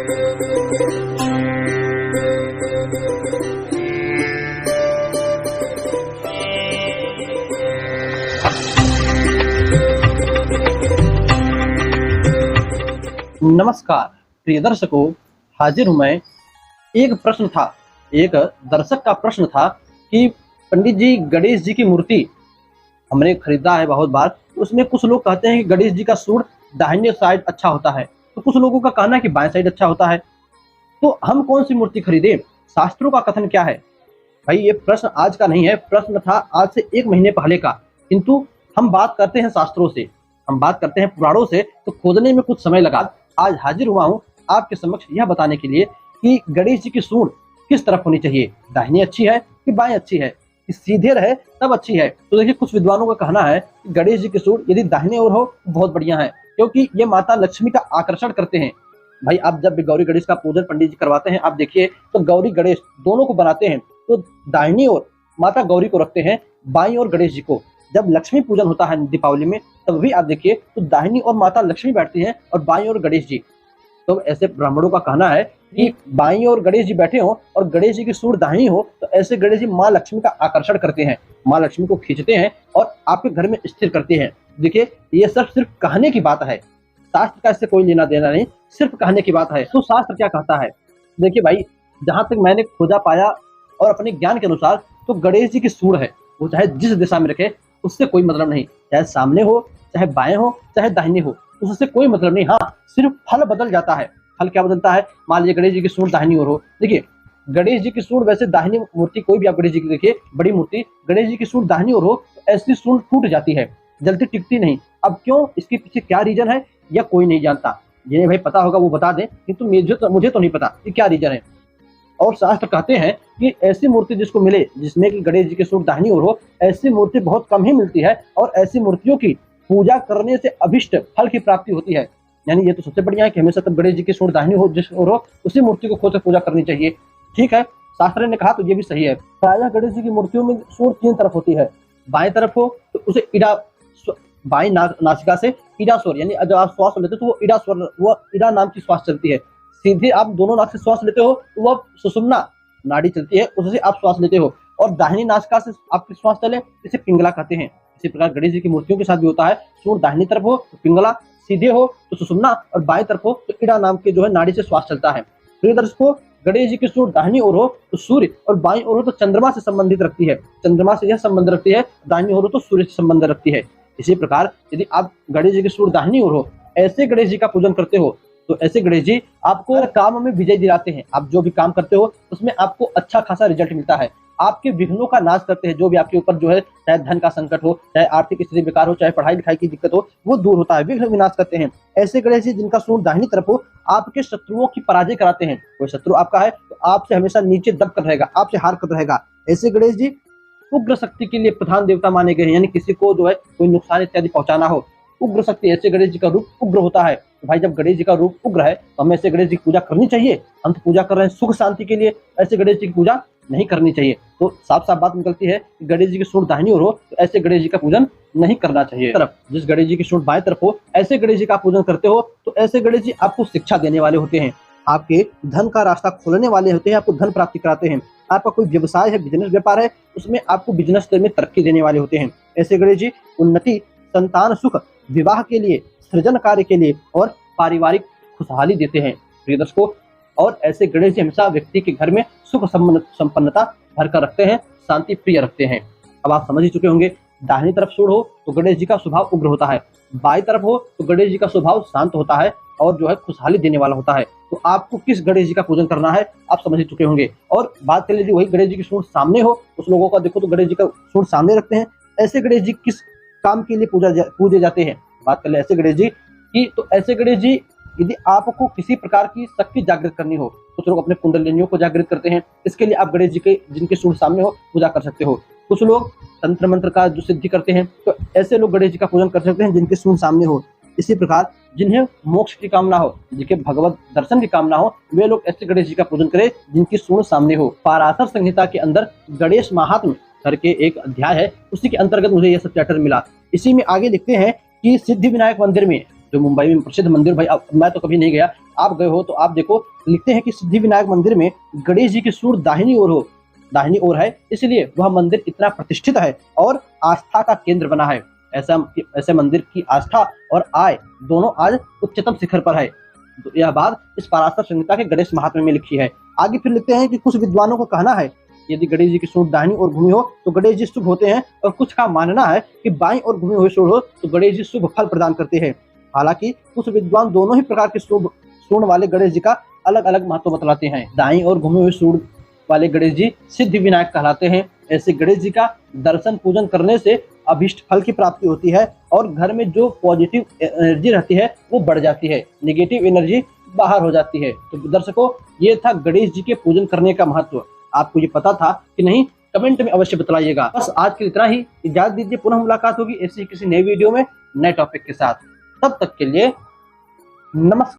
नमस्कार प्रिय दर्शकों, हाजिर हूं मैं। एक प्रश्न था, एक दर्शक का प्रश्न था कि पंडित जी, गणेश जी की मूर्ति हमने खरीदा है बहुत बार, उसमें कुछ लोग कहते हैं कि गणेश जी का सूंड दाहिने साइड अच्छा होता है, तो कुछ लोगों का कहना है कि बाएं साइड अच्छा होता है। तो हम कौन सी मूर्ति खरीदें? शास्त्रों का कथन क्या है? भाई ये प्रश्न आज का नहीं है, प्रश्न था आज से 1 महीने पहले का। किंतु हम बात करते हैं शास्त्रों से, हम बात करते हैं पुराणों से, तो खोजने में कुछ समय लगा। आज हाजिर हुआ हूँ आपके समक्ष यह बताने के लिए कि गणेश जी की सूंड किस तरफ होनी चाहिए, दाहिनी अच्छी है कि बाएं अच्छी है, कि सीधे रहे तब अच्छी है। तो देखिए, कुछ विद्वानों का कहना है कि गणेश जी की सूंड यदि दाहिने ओर हो तो बहुत बढ़िया है, क्योंकि ये माता लक्ष्मी का आकर्षण करते हैं। भाई आप जब भी गौरी गणेश का पूजन पंडित जी करवाते हैं, आप देखिए तो गौरी गणेश दोनों को बनाते हैं, तो दाहिनी ओर माता गौरी को रखते हैं, बाईं ओर गणेश जी को। जब लक्ष्मी पूजन होता है दीपावली में, तब भी आप देखिए तो दाहिनी ओर माता लक्ष्मी बैठती हैं और बाईं ओर गणेश जी। तो ऐसे ब्राह्मणों का कहना है कि बाईं ओर गणेश जी बैठे हो और गणेश जी की सूंड दाहिनी हो, तो ऐसे गणेश जी माँ लक्ष्मी का आकर्षण करते हैं, माँ लक्ष्मी को खींचते हैं और आपके घर में स्थिर करते हैं। देखिए, ये सब सिर्फ कहने की बात है, शास्त्र का इससे कोई लेना देना नहीं, सिर्फ कहने की बात है। तो शास्त्र क्या कहता है? देखिए भाई, जहां तक मैंने खोजा पाया और अपने ज्ञान के अनुसार, तो गणेश जी की सूंड है वो चाहे जिस दिशा में रखे उससे कोई मतलब नहीं, चाहे सामने हो, चाहे बाएं हो, चाहे दाहिने हो, उससे कोई मतलब नहीं। हाँ, सिर्फ फल बदल जाता है। फल क्या बदलता है? मान लीजिए गणेश जी की सूंड दाहिनी ओर हो, देखिए गणेश जी की सूंड, वैसे दाहिनी मूर्ति कोई भी आप गणेश जी की देखिए, बड़ी मूर्ति, गणेश जी की सूंड दाहिनी ओर हो तो ऐसी सूंड टूट जाती है, जल्दी टिकती नहीं। अब क्यों? इसके पीछे क्या रीजन है या कोई नहीं जानता। जिन्हें भाई पता होगा वो बता दें, किंतु मुझे तो नहीं पता कि क्या रीजन है। और शास्त्र कहते हैं कि ऐसी मूर्ति जिसको मिले जिसमें कि गणेश जी की सूंड दाहिनी ओर हो, ऐसी मूर्ति बहुत कम ही मिलती है, और ऐसी मूर्तियों की पूजा करने से अभिष्ट फल की प्राप्ति होती है। यानी ये तो सबसे बढ़िया है कि हमेशा तब गणेश जी की सूंड दाहिनी हो जिस ओर हो, उसी मूर्ति को खोज कर पूजा करनी चाहिए। ठीक है, शास्त्र ने कहा तो ये भी सही है। प्रायः गणेश जी की मूर्तियों में सूंड 3 तरफ होती है। बाएं तरफ हो तो उसे इड़ा, बाएं नासिका से इड़ा स्वर, यानी जब आप श्वास लेते हो तो वो इड़ा स्वर, वो इड़ा नाम की श्वास चलती है। सीधे आप दोनों नाक से श्वास लेते हो तो वह सुषुम्ना नाड़ी चलती है, उससे आप श्वास लेते हो। और दाहिनी नासिका से आपकी श्वास चले, इसे पिंगला कहते हैं। इसी प्रकार गणेश जी की मूर्तियों के साथ भी होता है। सूंड दाहिनी तरफ हो तो पिंगला, सीधे हो तो सुषुम्ना, और बाएं तरफ हो तो इड़ा नाम के जो है नाड़ी से श्वास चलता है। प्रिय दर्शकों, गणेश जी की सूंड दाहिनी ओर हो तो सूर्य, और बाईं ओर हो तो चंद्रमा से संबंधित रखती है। चंद्रमा से यह संबंध रखती है, दाहिनी ओर हो तो सूर्य से संबंध रखती है। इसी प्रकार यदि आप गणेश जी की सूंड दाहिनी ओर हो, ऐसे गणेश जी का पूजन करते हो, तो ऐसे गणेश जी आपको काम में विजय दिलाते हैं। आप जो भी काम करते हो उसमें आपको अच्छा खासा रिजल्ट मिलता है। आपके विघ्नों का नाश करते हैं। जो भी आपके ऊपर जो है, चाहे धन का संकट हो, चाहे आर्थिक स्थिति बेकार हो, चाहे पढ़ाई लिखाई की दिक्कत हो, वो दूर होता है, विघ्न विनाश करते हैं। ऐसे गणेश जी जिनका सूंड दाहिनी तरफ हो, आपके शत्रुओं की पराजय कराते हैं। कोई शत्रु आपका है तो आपसे हमेशा नीचे दब कर रहेगा, आपसे हार कर रहेगा। ऐसे गणेश जी उग्र शक्ति के लिए प्रधान देवता माने गए हैं, यानी किसी को जो है कोई नुकसान इत्यादि पहुंचाना हो, उग्र शक्ति, ऐसे गणेश जी का रूप उग्र होता है। तो भाई जब गणेश जी का रूप उग्र है तो हमें ऐसे गणेश जी की पूजा करनी चाहिए। हम तो पूजा कर रहे हैं सुख शांति के लिए, ऐसे गणेश जी की पूजा नहीं करनी चाहिए। तो साफ साफ बात निकलती है कि गणेश जी की सूंड दाहिनी ओर हो तो ऐसे गणेश जी का पूजन नहीं करना चाहिए। तरफ जिस गणेश जी की सूंड बाएं तरफ हो, ऐसे गणेश जी का पूजन करते हो तो ऐसे गणेश जी आपको शिक्षा देने वाले होते हैं, आपके धन का रास्ता खोलने वाले होते हैं, आपको धन प्राप्ति कराते हैं। आपका कोई व्यवसाय है, बिजनेस व्यापार है, उसमें आपको बिजनेस में तरक्की देने वाले होते हैं। ऐसे गणेश जी उन्नति, संतान सुख, विवाह के लिए, सृजन कार्य के लिए और पारिवारिक खुशहाली देते हैं। प्रिय दर्शकों, और ऐसे गणेश जी हमेशा व्यक्ति के घर में सुख संपन्नता भरकर रखते हैं, शांति प्रिय रखते हैं। अब आप समझ ही चुके होंगे, दाहिनी तरफ सूंड हो तो गणेश जी का स्वभाव उग्र होता है, बाईं तरफ हो तो गणेश जी का स्वभाव शांत होता है और जो है खुशहाली देने वाला होता है। तो आपको किस गणेश जी का पूजन करना है आप समझ ही चुके होंगे। और बात कर लीजिए वही गणेश जी की सूंड सामने हो, उस लोगों का देखो तो गणेश जी का सूंड सामने रखते हैं। ऐसे गणेश जी किस काम के लिए पूजे जाते हैं? बात कर ले ऐसे गणेश जी की, तो ऐसे गणेश जी यदि आपको किसी प्रकार की शक्ति जागृत करनी हो, कुछ लोग अपने कुंडलिनियों को जागृत करते हैं, इसके लिए आप गणेश जी के जिनके सूंड सामने हो पूजा कर सकते हो। कुछ लोग तंत्र मंत्र का जो सिद्धि करते हैं, तो ऐसे लोग गणेश जी का पूजन कर सकते हैं जिनके सूंड सामने हो। इसी प्रकार जिन्हें मोक्ष की कामना हो, जिनके भगवत दर्शन की कामना हो, वे लोग ऐसे गणेश जी का पूजन करें जिनकी सूंड सामने हो। पाराशर संहिता के अंदर गणेश महात्म्य करके एक अध्याय है, उसी के अंतर्गत मुझे यह सब चैप्टर मिला। इसी में आगे लिखते हैं कि सिद्धि विनायक मंदिर में जो मुंबई में प्रसिद्ध मंदिर, भाई अब मैं तो कभी नहीं गया, आप गए हो तो आप देखो, लिखते हैं कि सिद्धिविनायक मंदिर में गणेश जी की सूंड दाहिनी ओर है, इसलिए वह मंदिर इतना प्रतिष्ठित है और आस्था का केंद्र बना है। ऐसे मंदिर की आस्था और आय दोनों आज उच्चतम शिखर पर है। तो यह बात इस पराशर संहिता के गणेश महात्म्य में लिखी है। आगे फिर लिखते हैं कि कुछ विद्वानों का कहना है यदि गणेश जी की सूंड दाहिनी ओर घूमी हो तो गणेश जी शुभ होते हैं, और कुछ का मानना है कि बाईं ओर घूमी हुई सूंड हो तो गणेश जी शुभ फल प्रदान करते हैं। हालांकि कुछ विद्वान दोनों ही प्रकार के सूंड वाले गणेश जी का अलग अलग महत्व बतलाते हैं। दाईं ओर घूमी हुई सूंड वाले गणेश जी सिद्धि विनायक कहलाते हैं। ऐसे गणेश जी का दर्शन पूजन करने से अभीष्ट फल की प्राप्ति होती है और घर में जो पॉजिटिव एनर्जी रहती है वो बढ़ जाती है, नेगेटिव एनर्जी बाहर हो जाती है। तो दर्शकों, ये था गणेश जी के पूजन करने का महत्व। आपको ये पता था कि नहीं? कमेंट में अवश्य बतलाइएगा। बस आज के इतना ही, इजाजत दीजिए, पुनः मुलाकात होगी ऐसी किसी नए वीडियो में नए टॉपिक के साथ। तब तक के लिए नमस्कार।